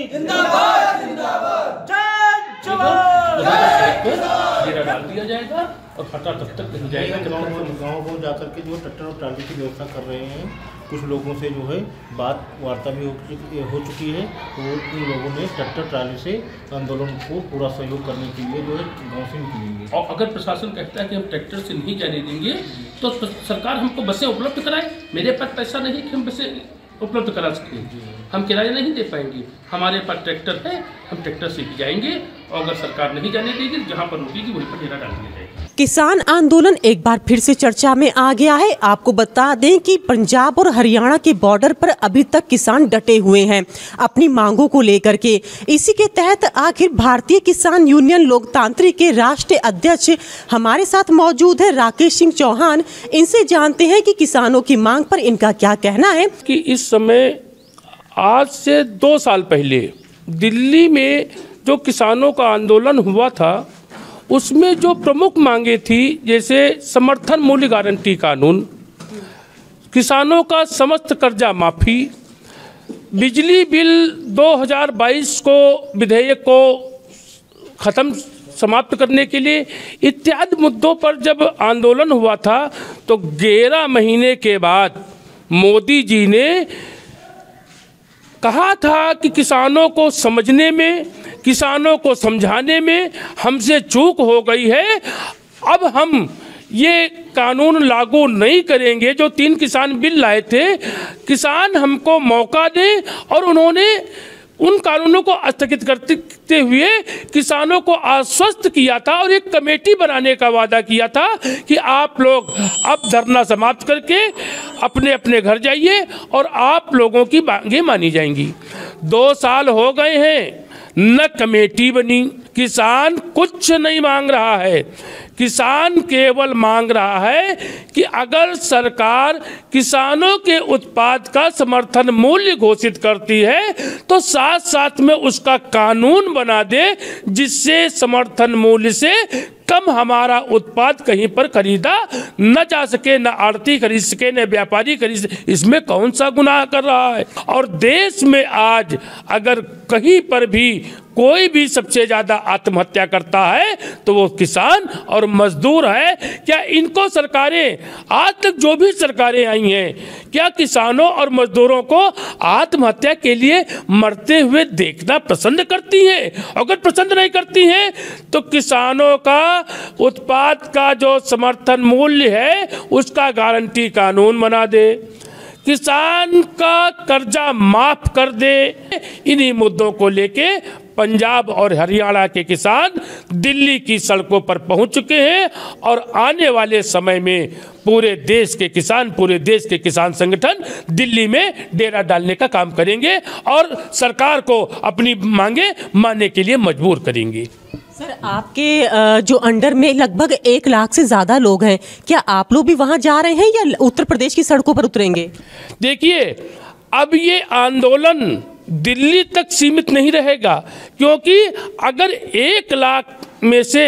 तांत्रिक जिंदाबाद जिंदाबाद। जय जवान डेरा डाल दिया जाएगा और पता तब तक नहीं जाएगा। गाँव जाकर के जो ट्रैक्टर और ट्राली की व्यवस्था कर रहे हैं, कुछ लोगों से जो है बात वार्ता भी हो चुकी है। तो उन लोगों ने ट्रैक्टर ट्राली से आंदोलन को पूरा सहयोग करने के लिए जो है गाँव से निकलेंगे। और अगर प्रशासन कहता है कि हम ट्रैक्टर से नहीं जाने देंगे तो सरकार हमको बसें उपलब्ध कराए। मेरे पास पैसा नहीं कि हम बसें उपलब्ध करा सकें, हम किराया नहीं दे पाएंगे। हमारे पास ट्रैक्टर है, हम ट्रैक्टर से ही जाएंगे और अगर सरकार नहीं जाने देगी, जहाँ पर रुकेगी वहीं पर डेरा डाल दिया जाएगा। किसान आंदोलन एक बार फिर से चर्चा में आ गया है। आपको बता दें कि पंजाब और हरियाणा के बॉर्डर पर अभी तक किसान डटे हुए हैं अपनी मांगों को लेकर के। इसी के तहत आखिर भारतीय किसान यूनियन लोकतांत्रिक के राष्ट्रीय अध्यक्ष हमारे साथ मौजूद है, राकेश सिंह चौहान। इनसे जानते हैं कि किसानों की मांग पर इनका क्या कहना है। कि इस समय आज से 2 साल पहले दिल्ली में जो किसानों का आंदोलन हुआ था, उसमें जो प्रमुख मांगे थी, जैसे समर्थन मूल्य गारंटी कानून, किसानों का समस्त कर्जा माफ़ी, बिजली बिल 2022 को विधेयक को ख़त्म समाप्त करने के लिए इत्यादि मुद्दों पर जब आंदोलन हुआ था, तो 11 महीने के बाद मोदी जी ने कहा था कि किसानों को समझने में, किसानों को समझाने में हमसे चूक हो गई है। अब हम ये कानून लागू नहीं करेंगे। जो 3 किसान बिल लाए थे, किसान हमको मौका दें, और उन्होंने उन कानूनों को स्थगित करते हुए किसानों को आश्वस्त किया था और एक कमेटी बनाने का वादा किया था कि आप लोग अब धरना समाप्त करके अपने अपने घर जाइए और आप लोगों की मांगें मानी जाएंगी। 2 साल हो गए हैं, न कमेटी बनी। किसान कुछ नहीं मांग रहा है, किसान केवल मांग रहा है कि अगर सरकार किसानों के उत्पाद का समर्थन मूल्य घोषित करती है तो साथ साथ में उसका कानून बना दे, जिससे समर्थन मूल्य से कम हमारा उत्पाद कहीं पर खरीदा न जा सके, न आड़ती खरीद सके, न व्यापारी खरीद सके। इसमें कौन सा गुनाह कर रहा है? और देश में आज अगर कहीं पर भी कोई भी सबसे ज़्यादा आत्महत्या करता है तो वो किसान और मजदूर है। क्या इनको सरकारें, आज तक जो भी सरकारें आई हैं, क्या किसानों और मजदूरों को आत्महत्या के लिए मरते हुए देखना पसंद करती हैं? अगर पसंद नहीं करती हैं तो किसानों का उत्पाद का जो समर्थन मूल्य है उसका गारंटी कानून बना दे, किसान का कर्जा माफ कर दे। इन्हीं मुद्दों को लेके पंजाब और हरियाणा के किसान दिल्ली की सड़कों पर पहुंच चुके हैं और आने वाले समय में पूरे देश के किसान, पूरे देश के किसान संगठन दिल्ली में डेरा डालने का काम करेंगे और सरकार को अपनी मांगे मानने के लिए मजबूर करेंगे। सर, आपके जो अंडर में लगभग 1 लाख से ज़्यादा लोग हैं, क्या आप लोग भी वहाँ जा रहे हैं या उत्तर प्रदेश की सड़कों पर उतरेंगे? देखिए, अब ये आंदोलन दिल्ली तक सीमित नहीं रहेगा, क्योंकि अगर 1 लाख में से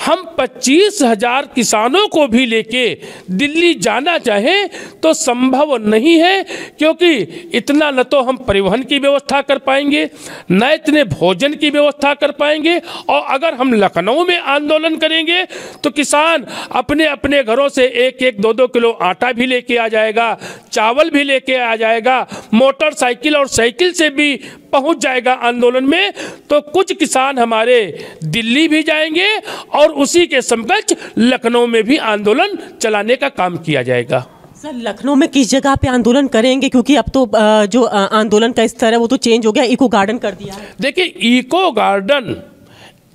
हम 25,000 किसानों को भी लेके दिल्ली जाना चाहें तो संभव नहीं है, क्योंकि इतना न तो हम परिवहन की व्यवस्था कर पाएंगे, न इतने भोजन की व्यवस्था कर पाएंगे। और अगर हम लखनऊ में आंदोलन करेंगे तो किसान अपने अपने घरों से 1-1, 2-2 किलो आटा भी लेके आ जाएगा, चावल भी लेके आ जाएगा, मोटरसाइकिल और साइकिल से भी पहुंच जाएगा आंदोलन में। तो कुछ किसान हमारे दिल्ली भी जाएंगे और उसी के समकक्ष लखनऊ में भी आंदोलन चलाने का काम किया जाएगा। सर, लखनऊ में किस जगह पे आंदोलन करेंगे? क्योंकि अब तो जो आंदोलन का स्तर है वो तो चेंज हो गया, इको गार्डन कर दिया है। देखिए, इको गार्डन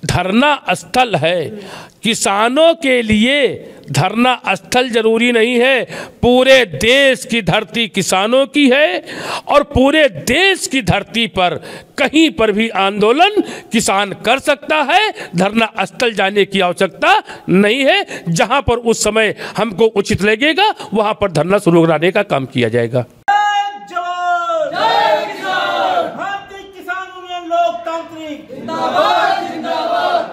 धरना स्थल है, किसानों के लिए धरना स्थल जरूरी नहीं है। पूरे देश की धरती किसानों की है और पूरे देश की धरती पर कहीं पर भी आंदोलन किसान कर सकता है। धरना स्थल जाने की आवश्यकता नहीं है। जहां पर उस समय हमको उचित लगेगा वहां पर धरना शुरू कराने का काम किया जाएगा।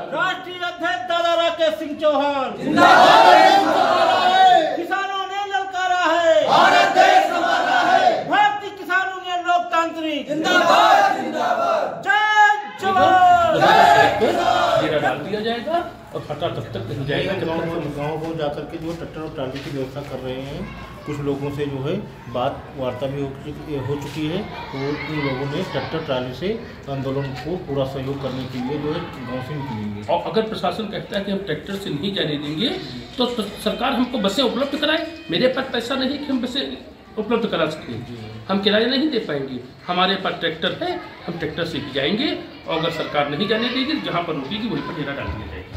राष्ट्रीय अध्यक्ष दादा राकेश सिंह चौहान जिंदाबाद। किसानों ने ललकारा है, भारत देश हमारा है। भारतीय किसान यूनियन लोकतांत्रिक जिंदाबाद जिंदाबाद। डाल दिया जाएगा और फटा तब तक नहीं जाएगा जब तक गाँव जाकर के जो ट्रैक्टर और ट्राली की व्यवस्था कर रहे हैं। कुछ लोगों से जो है बात वार्ता भी हो चुकी है। तो उन लोगों ने ट्रैक्टर ट्राली से आंदोलन को पूरा सहयोग करने के लिए जो है गाँव से निकलेंगे। और अगर प्रशासन कहता है कि हम ट्रैक्टर से नहीं जाने देंगे तो सरकार हमको बसें उपलब्ध कराए। मेरे पास पैसा नहीं कि हम बसें उपलब्ध करा सकें, हम किराया नहीं दे पाएंगे। हमारे पास ट्रैक्टर है, हम ट्रैक्टर से भी जाएंगे और अगर सरकार नहीं जाने देगी जहाँ पर रुकेगी वहीं पर डेरा डाल दिया जाएगा।